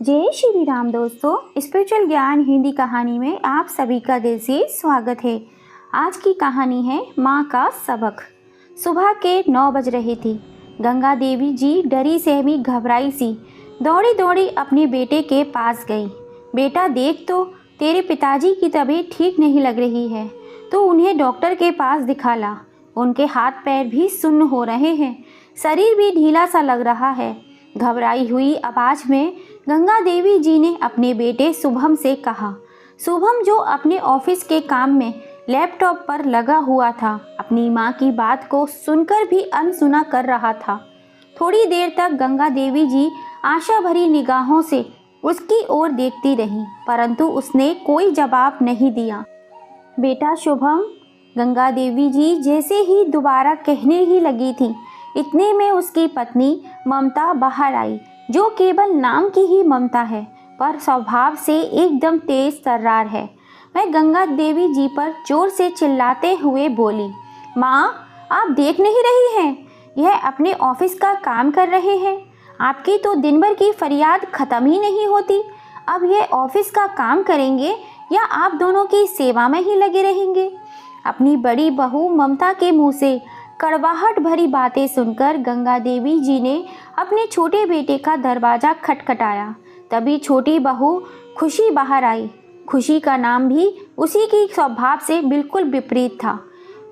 जय श्री राम दोस्तों, स्पिरिचुअल ज्ञान हिंदी कहानी में आप सभी का दिल से स्वागत है। आज की कहानी है माँ का सबक। सुबह के 9 बज रहे थे। गंगा देवी जी डरी सहमी घबराई सी दौड़ी दौड़ी अपने बेटे के पास गई। बेटा देख तो, तेरे पिताजी की तबीयत ठीक नहीं लग रही है, तो उन्हें डॉक्टर के पास दिखा ला। उनके हाथ पैर भी सुन्न हो रहे हैं, शरीर भी ढीला सा लग रहा है। घबराई हुई आवाज में गंगा देवी जी ने अपने बेटे शुभम से कहा। शुभम, जो अपने ऑफिस के काम में लैपटॉप पर लगा हुआ था, अपनी माँ की बात को सुनकर भी अनसुना कर रहा था। थोड़ी देर तक गंगा देवी जी आशा भरी निगाहों से उसकी ओर देखती रही, परंतु उसने कोई जवाब नहीं दिया। बेटा शुभम, गंगा देवी जी जैसे ही दोबारा कहने ही लगी थी, इतने में उसकी पत्नी ममता बाहर आई, जो केवल नाम की ही ममता है, पर स्वभाव से एकदम तेज तर्रार है। वह गंगा देवी जी पर जोर से चिल्लाते हुए बोली, माँ, आप देख नहीं रही हैं? यह अपने ऑफिस का काम कर रहे हैं। आपकी तो दिन भर की फरियाद खत्म ही नहीं होती। अब यह ऑफिस का काम करेंगे या आप दोनों की सेवा में ही लगे रहेंगे? अपनी बड़ी बहू ममता के मुंह से कड़वाहट भरी बातें सुनकर गंगा देवी जी ने अपने छोटे बेटे का दरवाज़ा खटखटाया। तभी छोटी बहू खुशी बाहर आई। खुशी का नाम भी उसी की स्वभाव से बिल्कुल विपरीत था।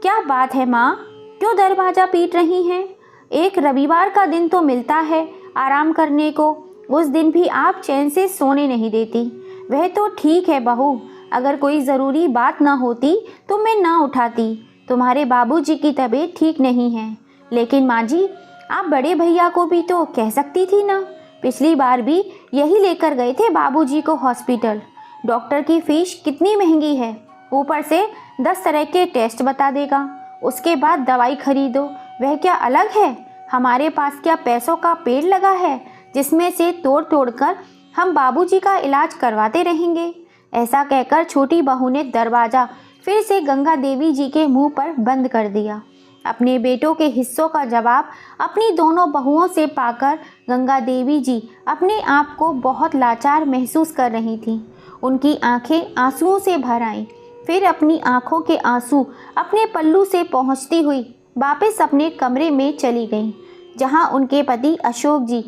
क्या बात है माँ, क्यों दरवाज़ा पीट रही हैं? एक रविवार का दिन तो मिलता है आराम करने को, उस दिन भी आप चैन से सोने नहीं देती। वह तो ठीक है बहू, अगर कोई ज़रूरी बात ना होती तो मैं ना उठाती। तुम्हारे बाबूजी की तबीयत ठीक नहीं है। लेकिन माँ जी, आप बड़े भैया को भी तो कह सकती थी ना। पिछली बार भी यही लेकर गए थे बाबूजी को हॉस्पिटल। डॉक्टर की फीस कितनी महंगी है, ऊपर से 10 तरह के टेस्ट बता देगा, उसके बाद दवाई खरीदो। वह क्या अलग है? हमारे पास क्या पैसों का पेड़ लगा है जिसमें से तोड़ तोड़ कर हम बाबूजी का इलाज करवाते रहेंगे? ऐसा कहकर छोटी बहू ने दरवाज़ा फिर से गंगा देवी जी के मुंह पर बंद कर दिया। अपने बेटों के हिस्सों का जवाब अपनी दोनों बहुओं से पाकर गंगा देवी जी अपने आप को बहुत लाचार महसूस कर रही थीं। उनकी आंखें आंसुओं से भर आईं। फिर अपनी आंखों के आंसू अपने पल्लू से पहुंचती हुई वापस अपने कमरे में चली गईं, जहां उनके पति अशोक जी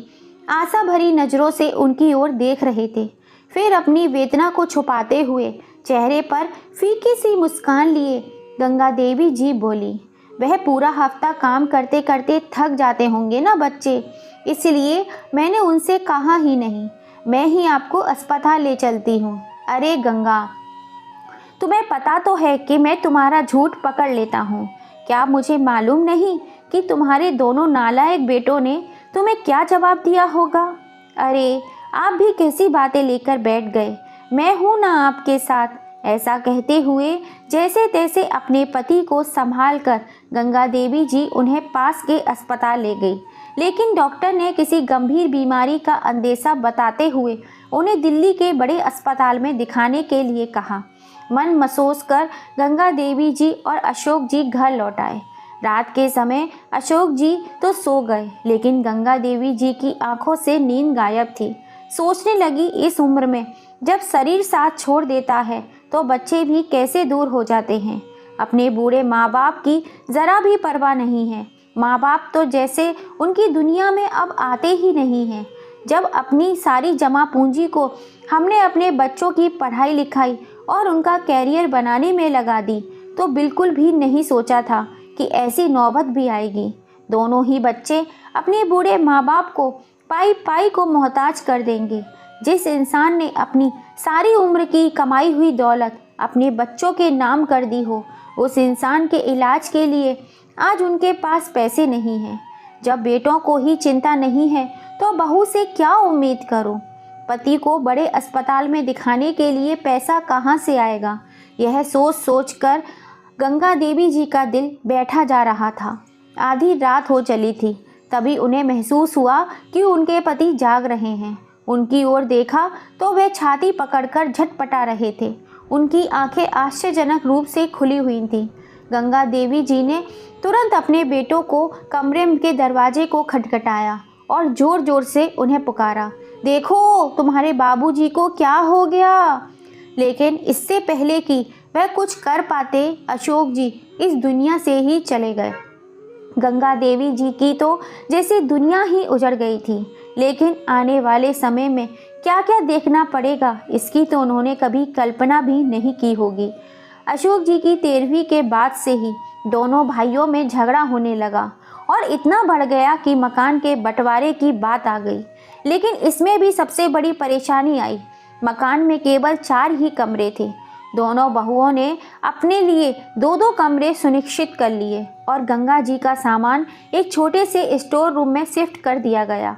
आशा भरी नज़रों से उनकी ओर देख रहे थे। फिर अपनी वेदना को छुपाते हुए चेहरे पर फीकी सी मुस्कान लिए गंगा देवी जी बोली, वह पूरा हफ्ता काम करते करते थक जाते होंगे ना बच्चे, इसलिए मैंने उनसे कहा ही नहीं। मैं ही आपको अस्पताल ले चलती हूँ। अरे गंगा, तुम्हें पता तो है कि मैं तुम्हारा झूठ पकड़ लेता हूँ। क्या मुझे मालूम नहीं कि तुम्हारे दोनों नालायक बेटों ने तुम्हें क्या जवाब दिया होगा? अरे आप भी कैसी बातें लेकर बैठ गए, मैं हूँ ना आपके साथ। ऐसा कहते हुए जैसे तैसे अपने पति को संभाल कर गंगा देवी जी उन्हें पास के अस्पताल ले गई। लेकिन डॉक्टर ने किसी गंभीर बीमारी का अंदेशा बताते हुए उन्हें दिल्ली के बड़े अस्पताल में दिखाने के लिए कहा। मन मसोस कर गंगा देवी जी और अशोक जी घर लौट आए। रात के समय अशोक जी तो सो गए, लेकिन गंगा देवी जी की आंखों से नींद गायब थी। सोचने लगी, इस उम्र में जब शरीर साथ छोड़ देता है तो बच्चे भी कैसे दूर हो जाते हैं। अपने बूढ़े माँ बाप की ज़रा भी परवाह नहीं है। माँ बाप तो जैसे उनकी दुनिया में अब आते ही नहीं हैं। जब अपनी सारी जमा पूंजी को हमने अपने बच्चों की पढ़ाई लिखाई और उनका कैरियर बनाने में लगा दी, तो बिल्कुल भी नहीं सोचा था कि ऐसी नौबत भी आएगी। दोनों ही बच्चे अपने बूढ़े माँ बाप को पाई पाई को मोहताज कर देंगे। जिस इंसान ने अपनी सारी उम्र की कमाई हुई दौलत अपने बच्चों के नाम कर दी हो, उस इंसान के इलाज के लिए आज उनके पास पैसे नहीं हैं। जब बेटों को ही चिंता नहीं है तो बहू से क्या उम्मीद करूं? पति को बड़े अस्पताल में दिखाने के लिए पैसा कहां से आएगा? यह सोच सोच कर गंगा देवी जी का दिल बैठा जा रहा था। आधी रात हो चली थी, तभी उन्हें महसूस हुआ कि उनके पति जाग रहे हैं। उनकी ओर देखा तो वे छाती पकड़कर झटपटा रहे थे। उनकी आंखें आश्चर्यजनक रूप से खुली हुई थीं। गंगा देवी जी ने तुरंत अपने बेटों को कमरे के दरवाजे को खटखटाया और जोर जोर से उन्हें पुकारा, देखो तुम्हारे बाबूजी को क्या हो गया। लेकिन इससे पहले कि वह कुछ कर पाते, अशोक जी इस दुनिया से ही चले गए। गंगा देवी जी की तो जैसे दुनिया ही उजड़ गई थी, लेकिन आने वाले समय में क्या क्या देखना पड़ेगा इसकी तो उन्होंने कभी कल्पना भी नहीं की होगी। अशोक जी की 13वीं के बाद से ही दोनों भाइयों में झगड़ा होने लगा और इतना बढ़ गया कि मकान के बंटवारे की बात आ गई। लेकिन इसमें भी सबसे बड़ी परेशानी आई। मकान में केवल 4 ही कमरे थे। दोनों बहुओं ने अपने लिए 2-2 कमरे सुनिश्चित कर लिए और गंगा जी का सामान एक छोटे से स्टोर रूम में शिफ्ट कर दिया गया।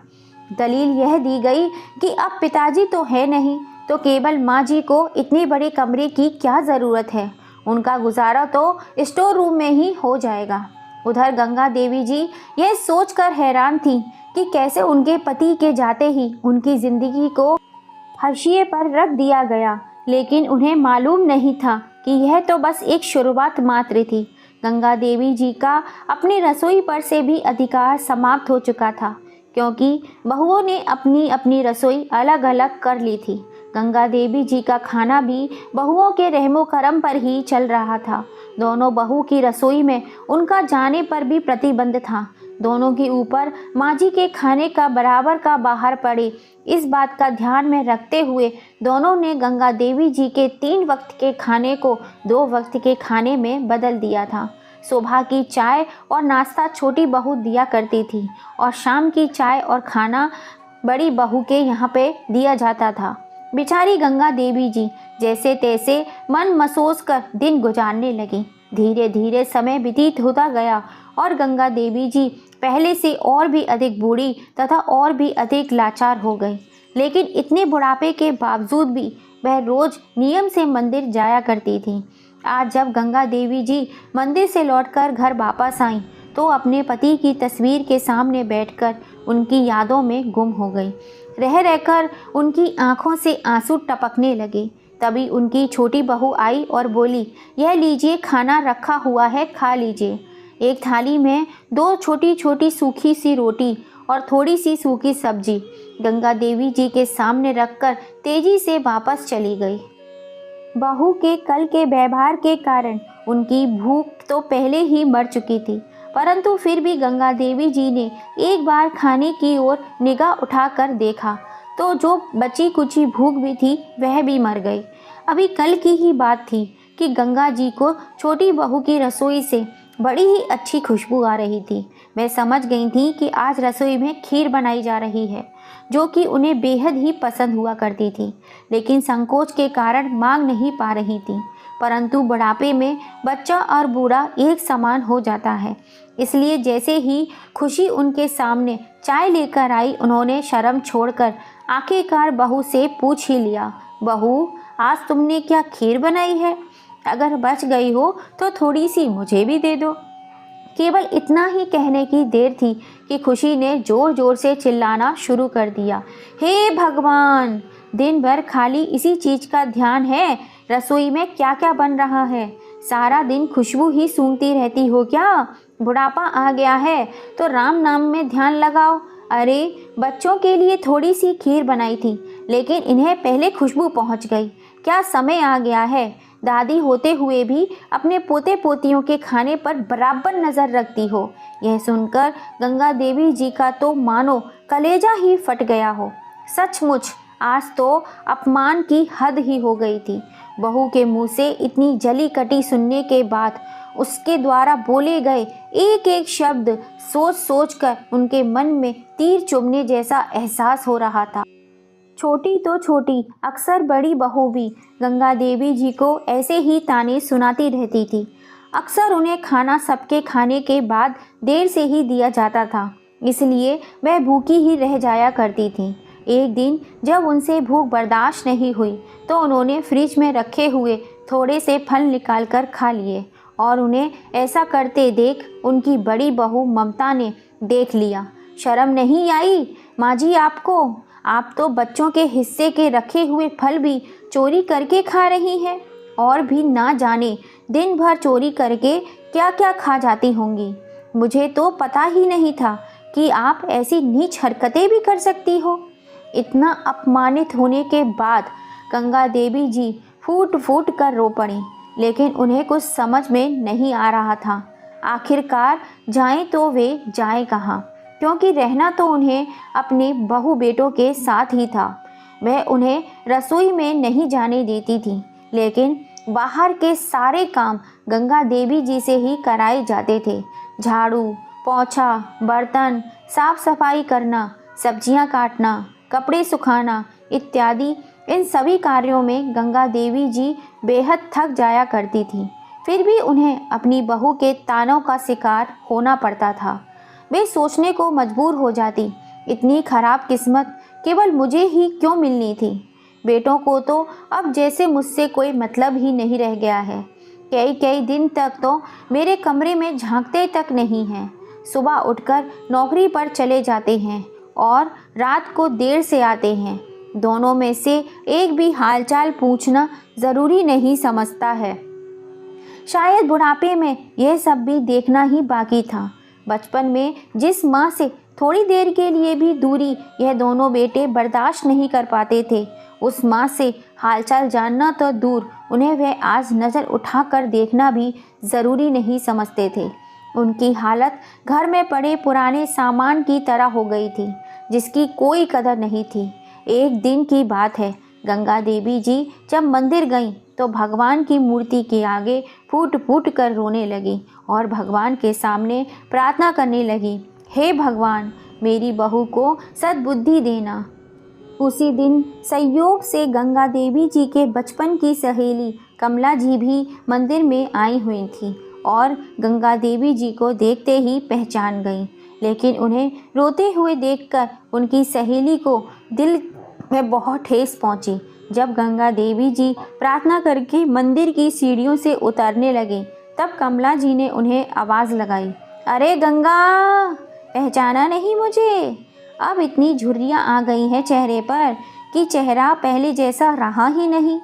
दलील यह दी गई कि अब पिताजी तो है नहीं, तो केवल माँ जी को इतने बड़े कमरे की क्या ज़रूरत है, उनका गुजारा तो स्टोर रूम में ही हो जाएगा। उधर गंगा देवी जी यह सोचकर हैरान थी कि कैसे उनके पति के जाते ही उनकी ज़िंदगी को हाशिए पर रख दिया गया, लेकिन उन्हें मालूम नहीं था कि यह तो बस एक शुरुआत मात्र थी। गंगा देवी जी का अपनी रसोई पर से भी अधिकार समाप्त हो चुका था, क्योंकि बहुओं ने अपनी अपनी रसोई अलग अलग कर ली थी। गंगा देवी जी का खाना भी बहुओं के रहमो करम पर ही चल रहा था। दोनों बहू की रसोई में उनका जाने पर भी प्रतिबंध था। दोनों के ऊपर माँ जी के खाने का बराबर का बाहर पड़े, इस बात का ध्यान में रखते हुए दोनों ने गंगा देवी जी के 3 वक्त के खाने को 2 वक्त के खाने में बदल दिया था। सुबह की चाय और नाश्ता छोटी बहू दिया करती थी और शाम की चाय और खाना बड़ी बहू के यहाँ पे दिया जाता था। बेचारी गंगा देवी जी जैसे तैसे मन मसोस कर दिन गुजारने लगी। धीरे धीरे समय व्यतीत होता गया और गंगा देवी जी पहले से और भी अधिक बूढ़ी तथा और भी अधिक लाचार हो गई। लेकिन इतने बुढ़ापे के बावजूद भी वह रोज नियम से मंदिर जाया करती थी। आज जब गंगा देवी जी मंदिर से लौटकर घर वापस आईं, तो अपने पति की तस्वीर के सामने बैठकर उनकी यादों में गुम हो गई। रह रहकर उनकी आंखों से आंसू टपकने लगे। तभी उनकी छोटी बहू आई और बोली, यह लीजिए खाना रखा हुआ है, खा लीजिए। एक थाली में 2 छोटी छोटी सूखी सी रोटी और थोड़ी सी सूखी सब्जी गंगा देवी जी के सामने रखकर तेजी से वापस चली गई। बहू के कल के व्यवहार के कारण उनकी भूख तो पहले ही मर चुकी थी, परंतु फिर भी गंगा देवी जी ने एक बार खाने की ओर निगाह उठाकर देखा तो जो बची कुची भूख भी थी वह भी मर गई। अभी कल की ही बात थी कि गंगा जी को छोटी बहू की रसोई से बड़ी ही अच्छी खुशबू आ रही थी। वह समझ गई थी कि आज रसोई में खीर बनाई जा रही है, जो कि उन्हें बेहद ही पसंद हुआ करती थी, लेकिन संकोच के कारण मांग नहीं पा रही थी। परंतु बुढ़ापे में बच्चा और बूढ़ा एक समान हो जाता है, इसलिए जैसे ही खुशी उनके सामने चाय लेकर आई, उन्होंने शर्म छोड़कर आखिरकार बहू से पूछ ही लिया, बहू आज तुमने क्या खीर बनाई है? अगर बच गई हो तो थोड़ी सी मुझे भी दे दो। केवल इतना ही कहने की देर थी कि खुशी ने जोर जोर से चिल्लाना शुरू कर दिया, हे भगवान, दिन भर खाली इसी चीज़ का ध्यान है, रसोई में क्या क्या बन रहा है? सारा दिन खुशबू ही सूंघती रहती हो क्या? बुढ़ापा आ गया है तो राम नाम में ध्यान लगाओ। अरे बच्चों के लिए थोड़ी सी खीर बनाई थी, लेकिन इन्हें पहले खुशबू पहुंच गई। क्या समय आ गया है? दादी होते हुए भी अपने पोते पोतियों के खाने पर बराबर नज़र रखती हो। यह सुनकर गंगा देवी जी का तो मानो कलेजा ही फट गया हो। सचमुच आज तो अपमान की हद ही हो गई थी। बहू के मुंह से इतनी जली कटी सुनने के बाद उसके द्वारा बोले गए एक एक शब्द सोच सोच कर उनके मन में तीर चुभने जैसा एहसास हो रहा था। छोटी तो छोटी, अक्सर बड़ी बहू भी गंगा देवी जी को ऐसे ही ताने सुनाती रहती थी। अक्सर उन्हें खाना सबके खाने के बाद देर से ही दिया जाता था, इसलिए वह भूखी ही रह जाया करती थी। एक दिन जब उनसे भूख बर्दाश्त नहीं हुई तो उन्होंने फ्रिज में रखे हुए थोड़े से फल निकाल कर खा लिए और उन्हें ऐसा करते देख उनकी बड़ी बहू ममता ने देख लिया। शर्म नहीं आई माँ जी आपको? आप तो बच्चों के हिस्से के रखे हुए फल भी चोरी करके खा रही हैं, और भी ना जाने दिन भर चोरी करके क्या क्या खा जाती होंगी। मुझे तो पता ही नहीं था कि आप ऐसी नीच हरकतें भी कर सकती हो। इतना अपमानित होने के बाद गंगा देवी जी फूट फूट कर रो पड़ी, लेकिन उन्हें कुछ समझ में नहीं आ रहा था। आखिरकार जाएं तो वे जाएं कहाँ, क्योंकि रहना तो उन्हें अपने बहू बेटों के साथ ही था। वह उन्हें रसोई में नहीं जाने देती थी, लेकिन बाहर के सारे काम गंगा देवी जी से ही कराए जाते थे। झाड़ू पोंछा, बर्तन साफ सफाई करना, सब्जियां काटना, कपड़े सुखाना इत्यादि, इन सभी कार्यों में गंगा देवी जी बेहद थक जाया करती थी। फिर भी उन्हें अपनी बहू के तानों का शिकार होना पड़ता था। वे सोचने को मजबूर हो जाती, इतनी खराब किस्मत केवल मुझे ही क्यों मिलनी थी। बेटों को तो अब जैसे मुझसे कोई मतलब ही नहीं रह गया है। कई कई दिन तक तो मेरे कमरे में झांकते तक नहीं हैं। सुबह उठकर नौकरी पर चले जाते हैं और रात को देर से आते हैं। दोनों में से एक भी हालचाल पूछना ज़रूरी नहीं समझता है। शायद बुढ़ापे में यह सब भी देखना ही बाकी था। बचपन में जिस माँ से थोड़ी देर के लिए भी दूरी यह दोनों बेटे बर्दाश्त नहीं कर पाते थे, उस माँ से हालचाल जानना तो दूर, उन्हें वह आज नज़र उठाकर देखना भी ज़रूरी नहीं समझते थे। उनकी हालत घर में पड़े पुराने सामान की तरह हो गई थी, जिसकी कोई कदर नहीं थी। एक दिन की बात है, गंगा देवी जी जब मंदिर गईं तो भगवान की मूर्ति के आगे फूट फूट कर रोने लगी और भगवान के सामने प्रार्थना करने लगी, हे भगवान, मेरी बहू को सद्बुद्धि देना। उसी दिन संयोग से गंगा देवी जी के बचपन की सहेली कमला जी भी मंदिर में आई हुई थी और गंगा देवी जी को देखते ही पहचान गईं। लेकिन उन्हें रोते हुए देखकर उनकी सहेली को दिल में बहुत ठेस पहुंची। जब गंगा देवी जी प्रार्थना करके मंदिर की सीढ़ियों से उतरने लगे, तब कमला जी ने उन्हें आवाज़ लगाई, अरे गंगा, पहचाना नहीं मुझे? अब इतनी झुर्रियाँ आ गई हैं चेहरे पर कि चेहरा पहले जैसा रहा ही नहीं।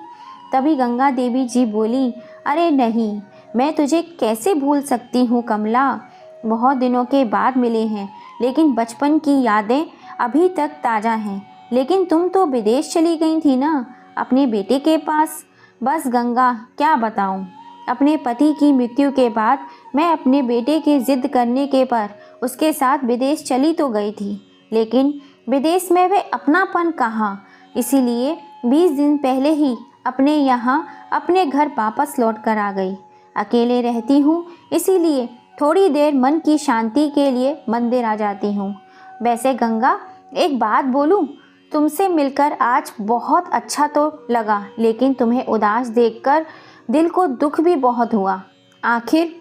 तभी गंगा देवी जी बोली, अरे नहीं, मैं तुझे कैसे भूल सकती हूँ कमला। बहुत दिनों के बाद मिले हैं, लेकिन बचपन की यादें अभी तक ताज़ा हैं। लेकिन तुम तो विदेश चली गई थी ना, अपने बेटे के पास। बस गंगा, क्या बताऊँ, अपने पति की मृत्यु के बाद मैं अपने बेटे के ज़िद करने के पर उसके साथ विदेश चली तो गई थी, लेकिन विदेश में वे अपनापन कहाँ। इसीलिए 20 दिन पहले ही अपने यहाँ अपने घर वापस लौट कर आ गई। अकेले रहती हूँ, इसीलिए थोड़ी देर मन की शांति के लिए मंदिर आ जाती हूँ। वैसे गंगा, एक बात बोलूँ, तुमसे मिलकर आज बहुत अच्छा तो लगा, लेकिन तुम्हें उदास देखकर दिल को दुख भी बहुत हुआ। आखिर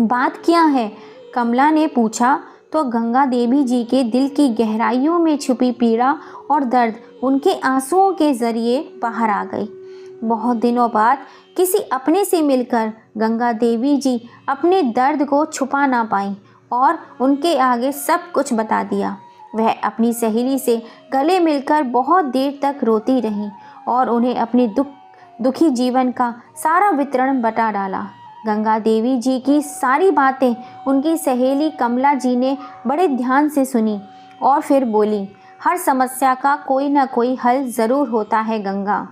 बात क्या है? कमला ने पूछा तो गंगा देवी जी के दिल की गहराइयों में छुपी पीड़ा और दर्द उनके आंसुओं के जरिए बाहर आ गई। बहुत दिनों बाद किसी अपने से मिलकर गंगा देवी जी अपने दर्द को छुपा ना पाईं और उनके आगे सब कुछ बता दिया। वह अपनी सहेली से गले मिलकर बहुत देर तक रोती रहीं और उन्हें अपने दुखी जीवन का सारा विवरण बता डाला। गंगा देवी जी की सारी बातें उनकी सहेली कमला जी ने बड़े ध्यान से सुनी और फिर बोली, हर समस्या का कोई ना कोई हल ज़रूर होता है गंगा।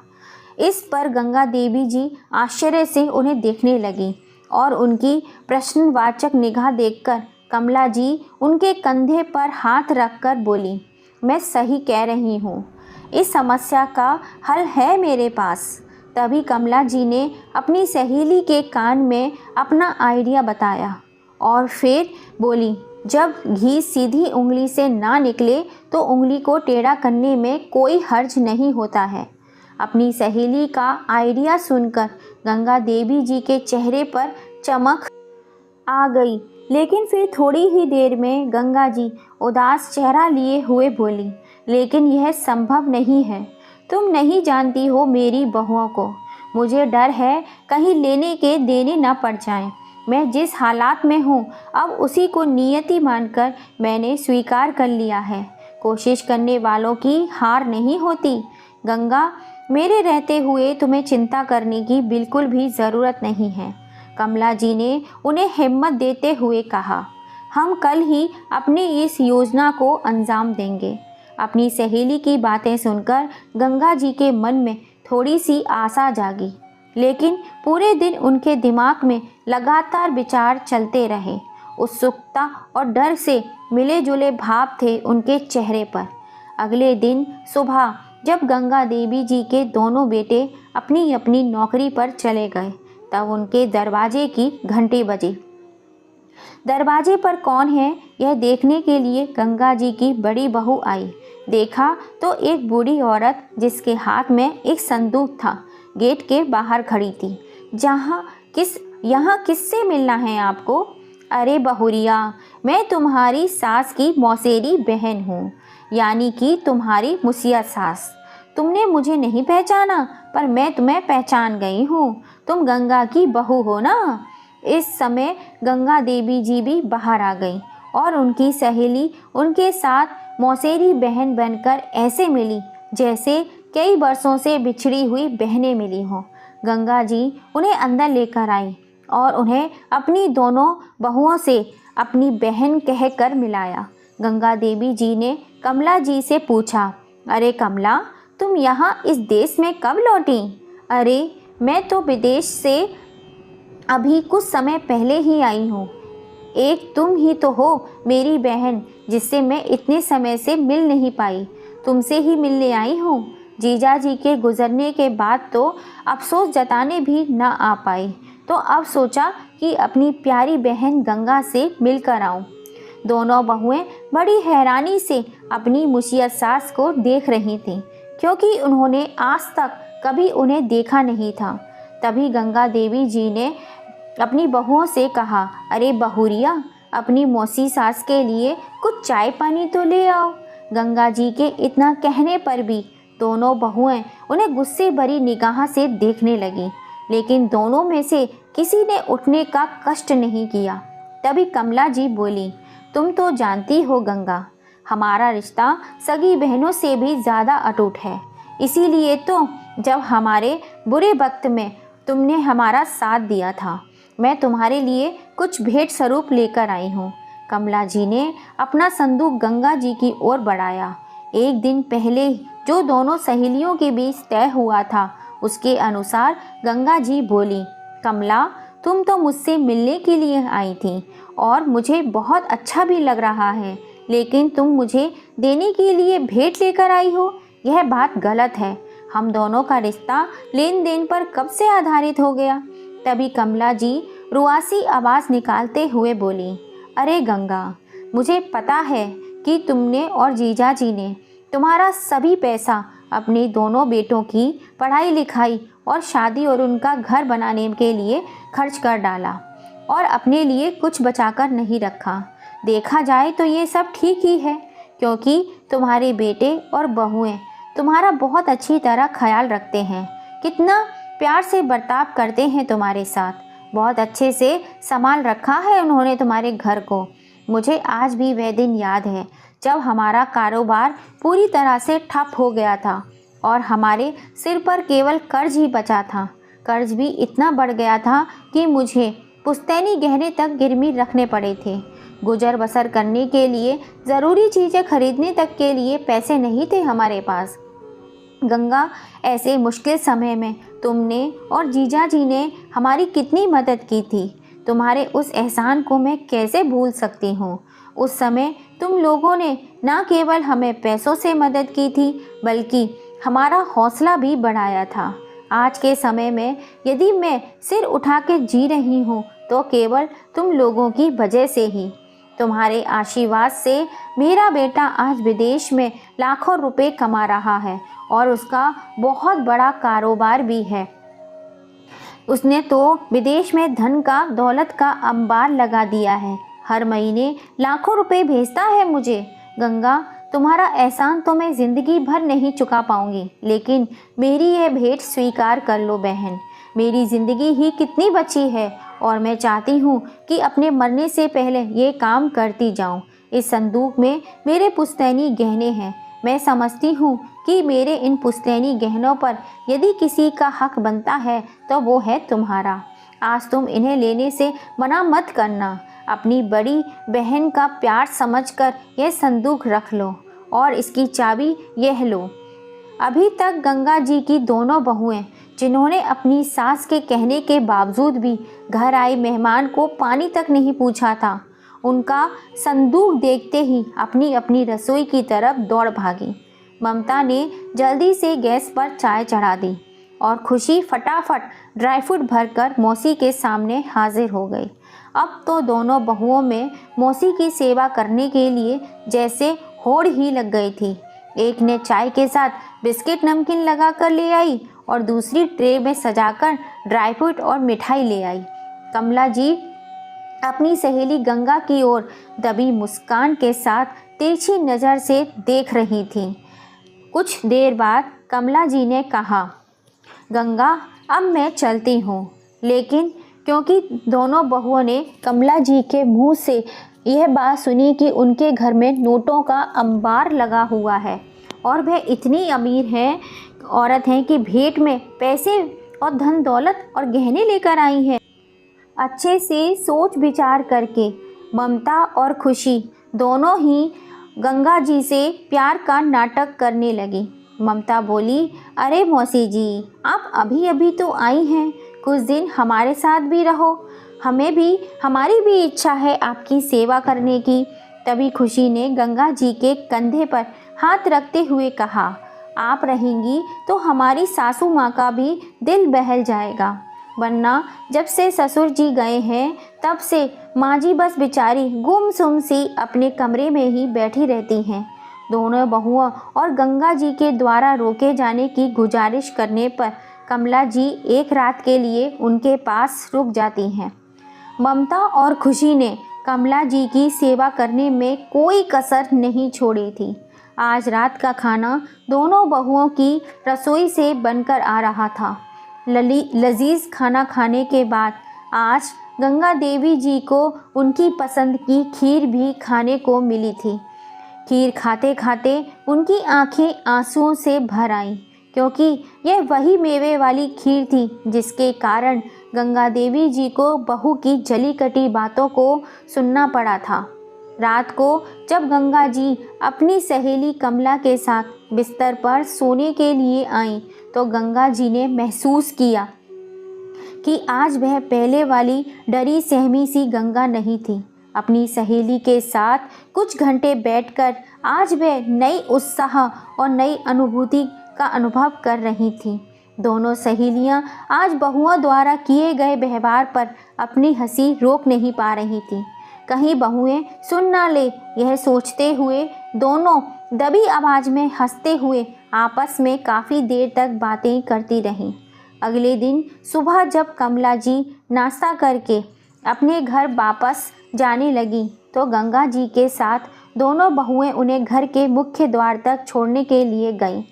इस पर गंगा देवी जी आश्चर्य से उन्हें देखने लगी और उनकी प्रश्नवाचक निगाह देखकर कमला जी उनके कंधे पर हाथ रखकर बोली, मैं सही कह रही हूँ, इस समस्या का हल है मेरे पास। तभी कमला जी ने अपनी सहेली के कान में अपना आइडिया बताया और फिर बोली, जब घी सीधी उंगली से ना निकले तो उंगली को टेढ़ा करने में कोई हर्ज नहीं होता है। अपनी सहेली का आइडिया सुनकर गंगा देवी जी के चेहरे पर चमक आ गई, लेकिन फिर थोड़ी ही देर में गंगा जी उदास चेहरा लिए हुए बोली, लेकिन यह संभव नहीं है। तुम नहीं जानती हो मेरी बहुओं को। मुझे डर है कहीं लेने के देने ना पड़ जाएं। मैं जिस हालात में हूँ अब उसी को नियति मानकर मैंने स्वीकार कर लिया है। कोशिश करने वालों की हार नहीं होती। गंगा, मेरे रहते हुए तुम्हें चिंता करने की बिल्कुल भी ज़रूरत नहीं है। कमला जी ने उन्हें हिम्मत देते हुए कहा, हम कल ही अपनी इस योजना को अंजाम देंगे। अपनी सहेली की बातें सुनकर गंगा जी के मन में थोड़ी सी आशा जागी, लेकिन पूरे दिन उनके दिमाग में लगातार विचार चलते रहे। उत्सुकता और डर से मिले जुले भाव थे उनके चेहरे पर। अगले दिन सुबह जब गंगा देवी जी के दोनों बेटे अपनी अपनी नौकरी पर चले गए, तब उनके दरवाजे की घंटी बजी। दरवाजे पर कौन है यह देखने के लिए गंगा जी की बड़ी बहू आई। देखा तो एक बूढ़ी औरत जिसके हाथ में एक संदूक था, गेट के बाहर खड़ी थी। यहाँ किससे मिलना है आपको? अरे बहुरिया, मैं तुम्हारी सास की मौसेरी बहन हूँ, यानी कि तुम्हारी मुसिया सास। तुमने मुझे नहीं पहचाना, पर मैं तुम्हें पहचान गई हूँ। तुम गंगा की बहू हो ना? इस समय गंगा देवी जी भी बाहर आ गई और उनकी सहेली उनके साथ मौसेरी बहन बनकर ऐसे मिली जैसे कई वर्षों से बिछड़ी हुई बहनें मिली हों। गंगा जी उन्हें अंदर लेकर आई और उन्हें अपनी दोनों बहुओं से अपनी बहन कहकर मिलाया। गंगा देवी जी ने कमला जी से पूछा, अरे कमला, तुम यहाँ इस देश में कब लौटी? अरे मैं तो विदेश से अभी कुछ समय पहले ही आई हूँ। एक तुम ही तो हो मेरी बहन जिससे मैं इतने समय से मिल नहीं पाई। तुमसे ही मिलने आई हूँ। जीजा जी के गुजरने के बाद तो अफसोस जताने भी न आ पाई, तो अब सोचा कि अपनी प्यारी बहन गंगा से मिलकर आऊँ। दोनों बहुएं बड़ी हैरानी से अपनी मुसियत सास को देख रही थीं, क्योंकि उन्होंने आज तक कभी उन्हें देखा नहीं था। तभी गंगा देवी जी ने अपनी बहुओं से कहा, अरे बहुरिया, अपनी मौसी सास के लिए कुछ चाय पानी तो ले आओ। गंगा जी के इतना कहने पर भी दोनों बहुएं उन्हें गुस्से भरी निगाह से देखने लगी, लेकिन दोनों में से किसी ने उठने का कष्ट नहीं किया। तभी कमला जी बोली, तुम तो जानती हो गंगा, हमारा रिश्ता सगी बहनों से भी ज़्यादा अटूट है। इसीलिए तो जब हमारे बुरे वक्त में तुमने हमारा साथ दिया था, मैं तुम्हारे लिए कुछ भेंट स्वरूप लेकर आई हूँ। कमला जी ने अपना संदूक गंगा जी की ओर बढ़ाया। एक दिन पहले जो दोनों सहेलियों के बीच तय हुआ था, उसके अनुसार गंगा जी बोली, कमला, तुम तो मुझसे मिलने के लिए आई थी और मुझे बहुत अच्छा भी लग रहा है, लेकिन तुम मुझे देने के लिए भेंट लेकर आई हो। यह बात गलत है। हम दोनों का रिश्ता लेन देन पर कब से आधारित हो गया। तभी कमला जी रुआसी आवाज़ निकालते हुए बोली, अरे गंगा, मुझे पता है कि तुमने और जीजा जी ने तुम्हारा सभी पैसा अपने दोनों बेटों की पढ़ाई लिखाई और शादी और उनका घर बनाने के लिए खर्च कर डाला और अपने लिए कुछ बचाकर नहीं रखा। देखा जाए तो ये सब ठीक ही है, क्योंकि तुम्हारे बेटे और बहुएं तुम्हारा बहुत अच्छी तरह ख्याल रखते हैं, कितना प्यार से बर्ताव करते हैं तुम्हारे साथ। बहुत अच्छे से संभाल रखा है उन्होंने तुम्हारे घर को। मुझे आज भी वह दिन याद है जब हमारा कारोबार पूरी तरह से ठप हो गया था और हमारे सिर पर केवल कर्ज ही बचा था। कर्ज भी इतना बढ़ गया था कि मुझे पुश्तैनी गहने तक गिरवी रखने पड़े थे। गुजर बसर करने के लिए, ज़रूरी चीज़ें खरीदने तक के लिए पैसे नहीं थे हमारे पास। गंगा, ऐसे मुश्किल समय में तुमने और जीजा जी ने हमारी कितनी मदद की थी। तुम्हारे उस एहसान को मैं कैसे भूल सकती हूँ। उस समय तुम लोगों ने न केवल हमें पैसों से मदद की थी, बल्कि हमारा हौसला भी बढ़ाया था। आज के समय में यदि मैं सिर उठा के जी रही हूँ तो केवल तुम लोगों की वजह से ही। तुम्हारे आशीर्वाद से मेरा बेटा आज विदेश में लाखों रुपए कमा रहा है और उसका बहुत बड़ा कारोबार भी है। उसने तो विदेश में धन का, दौलत का अंबार लगा दिया है। हर महीने लाखों रुपए भेजता है मुझे। गंगा, तुम्हारा एहसान तो मैं ज़िंदगी भर नहीं चुका पाऊंगी, लेकिन मेरी यह भेंट स्वीकार कर लो बहन। मेरी ज़िंदगी ही कितनी बची है और मैं चाहती हूँ कि अपने मरने से पहले ये काम करती जाऊँ। इस संदूक में मेरे पुश्तैनी गहने हैं। मैं समझती हूँ कि मेरे इन पुश्तैनी गहनों पर यदि किसी का हक बनता है तो वो है तुम्हारा। आज तुम इन्हें लेने से मना मत करना। अपनी बड़ी बहन का प्यार समझकर यह संदूक रख लो और इसकी चाबी यह लो। अभी तक गंगा जी की दोनों बहुएं, जिन्होंने अपनी सास के कहने के बावजूद भी घर आए मेहमान को पानी तक नहीं पूछा था, उनका संदूक देखते ही अपनी अपनी रसोई की तरफ दौड़ भागी। ममता ने जल्दी से गैस पर चाय चढ़ा दी और खुशी फटाफट ड्राई फ्रूट भरकर मौसी के सामने हाजिर हो गई। अब तो दोनों बहुओं में मौसी की सेवा करने के लिए जैसे होड़ ही लग गई थी। एक ने चाय के साथ बिस्किट नमकीन लगा कर ले आई और दूसरी ट्रे में सजाकर ड्राई फ्रूट और मिठाई ले आई। कमला जी अपनी सहेली गंगा की ओर दबी मुस्कान के साथ तिरछी नज़र से देख रही थी। कुछ देर बाद कमला जी ने कहा, गंगा अब मैं चलती हूँ। लेकिन क्योंकि दोनों बहुओं ने कमला जी के मुंह से यह बात सुनी कि उनके घर में नोटों का अंबार लगा हुआ है और वह इतनी अमीर है औरत हैं कि भेंट में पैसे और धन दौलत और गहने लेकर आई हैं। अच्छे से सोच विचार करके ममता और खुशी दोनों ही गंगा जी से प्यार का नाटक करने लगी। ममता बोली, अरे मौसी जी, आप अभी अभी तो आई हैं, कुछ दिन हमारे साथ भी रहो, हमारी भी इच्छा है आपकी सेवा करने की। तभी खुशी ने गंगा जी के कंधे पर हाथ रखते हुए कहा, आप रहेंगी तो हमारी सासू माँ का भी दिल बहल जाएगा, वरना जब से ससुर जी गए हैं तब से माँ जी बस बेचारी गुमसुम सी अपने कमरे में ही बैठी रहती हैं। दोनों बहुओं और गंगा जी के द्वारा रोके जाने की गुजारिश करने पर कमला जी एक रात के लिए उनके पास रुक जाती हैं। ममता और खुशी ने कमला जी की सेवा करने में कोई कसर नहीं छोड़ी थी। आज रात का खाना दोनों बहुओं की रसोई से बनकर आ रहा था। लजीज खाना खाने के बाद आज गंगा देवी जी को उनकी पसंद की खीर भी खाने को मिली थी। खीर खाते खाते उनकी आंखें आंसुओं से भर आईं, क्योंकि यह वही मेवे वाली खीर थी जिसके कारण गंगा देवी जी को बहू की जली कटी बातों को सुनना पड़ा था। रात को जब गंगा जी अपनी सहेली कमला के साथ बिस्तर पर सोने के लिए आईं, तो गंगा जी ने महसूस किया कि आज वह पहले वाली डरी सहमी सी गंगा नहीं थी। अपनी सहेली के साथ कुछ घंटे बैठकर आज वह नई उत्साह और नई अनुभूति का अनुभव कर रही थी। दोनों सहेलियां आज बहुओं द्वारा किए गए व्यवहार पर अपनी हंसी रोक नहीं पा रही थी। कहीं बहुएं सुन ना ले, यह सोचते हुए दोनों दबी आवाज़ में हंसते हुए आपस में काफ़ी देर तक बातें करती रहीं। अगले दिन सुबह जब कमला जी नाश्ता करके अपने घर वापस जाने लगी, तो गंगा जी के साथ दोनों बहुएं उन्हें घर के मुख्य द्वार तक छोड़ने के लिए गईं।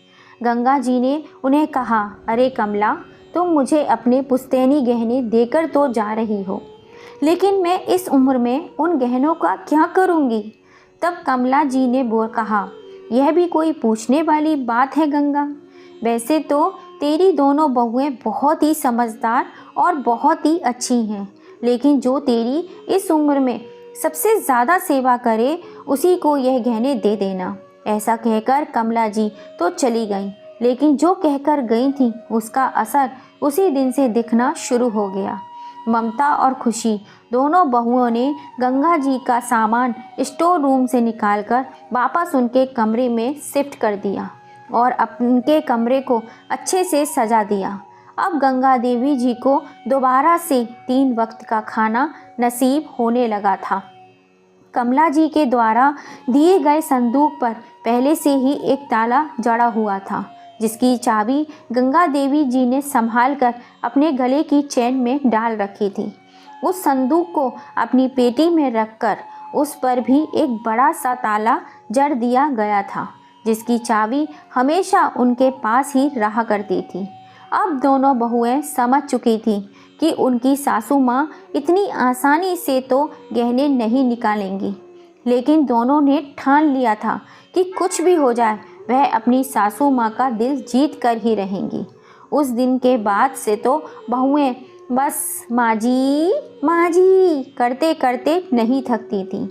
गंगा जी ने उन्हें कहा, अरे कमला, तुम मुझे अपने पुश्तैनी गहने देकर तो जा रही हो, लेकिन मैं इस उम्र में उन गहनों का क्या करूँगी। तब कमला जी ने कहा, यह भी कोई पूछने वाली बात है गंगा, वैसे तो तेरी दोनों बहुएं बहुत ही समझदार और बहुत ही अच्छी हैं, लेकिन जो तेरी इस उम्र में सबसे ज़्यादा सेवा करे उसी को यह गहने दे देना। ऐसा कहकर कमला जी तो चली गईं, लेकिन जो कहकर गई थी उसका असर उसी दिन से दिखना शुरू हो गया। ममता और खुशी दोनों बहुओं ने गंगा जी का सामान स्टोर रूम से निकालकर वापस उनके कमरे में शिफ्ट कर दिया और उनके कमरे को अच्छे से सजा दिया। अब गंगा देवी जी को दोबारा से 3 वक्त का खाना नसीब होने लगा था। कमला जी के द्वारा दिए गए संदूक पर पहले से ही एक ताला जड़ा हुआ था, जिसकी चाबी गंगा देवी जी ने संभाल कर अपने गले की चेन में डाल रखी थी। उस संदूक को अपनी पेटी में रखकर उस पर भी एक बड़ा सा ताला जड़ दिया गया था, जिसकी चाबी हमेशा उनके पास ही रहा करती थी। अब दोनों बहुएं समझ चुकी थी कि उनकी सासू माँ इतनी आसानी से तो गहने नहीं निकालेंगी, लेकिन दोनों ने ठान लिया था कि कुछ भी हो जाए वह अपनी सासू माँ का दिल जीत कर ही रहेंगी। उस दिन के बाद से तो बहुएं बस माँ जी करते करते नहीं थकती थीं।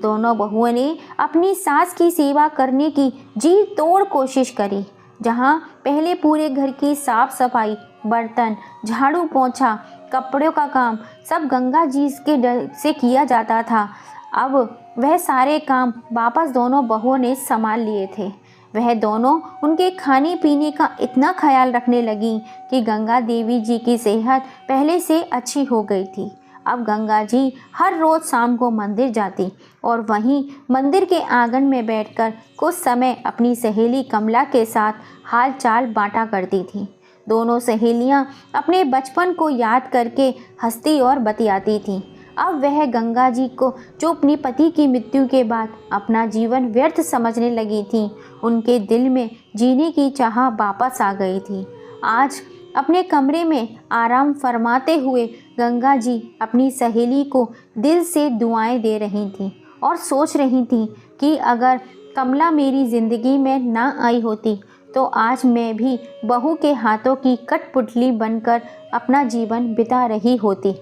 दोनों बहुओं ने अपनी सास की सेवा करने की जी तोड़ कोशिश करी। जहाँ पहले पूरे घर की साफ सफाई, बर्तन, झाड़ू पोंछा, कपड़ों का काम सब गंगा जी के डर से किया जाता था, अब वह सारे काम वापस दोनों बहुओं ने संभाल लिए थे। वह दोनों उनके खाने पीने का इतना ख्याल रखने लगी कि गंगा देवी जी की सेहत पहले से अच्छी हो गई थी। अब गंगा जी हर रोज़ शाम को मंदिर जाती और वहीं मंदिर के आंगन में बैठकर कुछ समय अपनी सहेली कमला के साथ हाल चाल बांटा करती थी। दोनों सहेलियां अपने बचपन को याद करके हंसती और बतियाती थीं। अब वह गंगा जी को जो अपने पति की मृत्यु के बाद अपना जीवन व्यर्थ समझने लगी थीं, उनके दिल में जीने की चाह वापस आ गई थी। आज अपने कमरे में आराम फरमाते हुए गंगा जी अपनी सहेली को दिल से दुआएं दे रही थीं और सोच रही थीं कि अगर कमला मेरी ज़िंदगी में ना आई होती तो आज मैं भी बहू के हाथों की कठपुतली बनकर अपना जीवन बिता रही होती।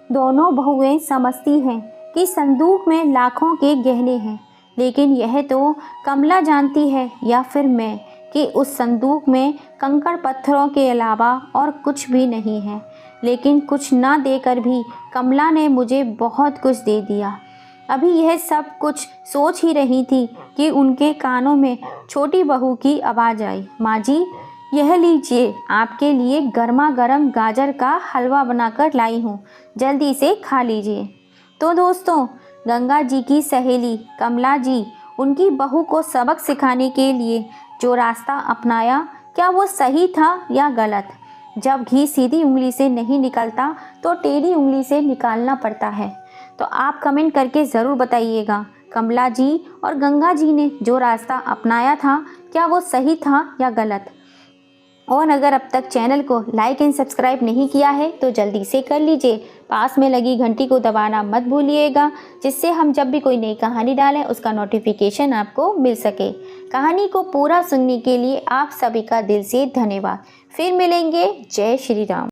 दोनों बहुएं समझती हैं कि संदूक में लाखों के गहने हैं, लेकिन यह तो कमला जानती है या फिर मैं कि उस संदूक में कंकड़ पत्थरों के अलावा और कुछ भी नहीं है। लेकिन कुछ ना देकर भी कमला ने मुझे बहुत कुछ दे दिया। अभी यह सब कुछ सोच ही रही थी कि उनके कानों में छोटी बहू की आवाज़ आई, माँ जी यह लीजिए, आपके लिए गर्मा गर्म गाजर का हलवा बनाकर लाई हूँ, जल्दी से खा लीजिए। तो दोस्तों, गंगा जी की सहेली कमला जी उनकी बहू को सबक सिखाने के लिए जो रास्ता अपनाया, क्या वो सही था या गलत? जब घी सीधी उंगली से नहीं निकलता तो टेढ़ी उंगली से निकालना पड़ता है। तो आप कमेंट करके ज़रूर बताइएगा, कमला जी और गंगा जी ने जो रास्ता अपनाया था, क्या वो सही था या गलत? और अगर अब तक चैनल को लाइक एंड सब्सक्राइब नहीं किया है तो जल्दी से कर लीजिए। पास में लगी घंटी को दबाना मत भूलिएगा, जिससे हम जब भी कोई नई कहानी डालें उसका नोटिफिकेशन आपको मिल सके। कहानी को पूरा सुनने के लिए आप सभी का दिल से धन्यवाद। फिर मिलेंगे। जय श्री राम।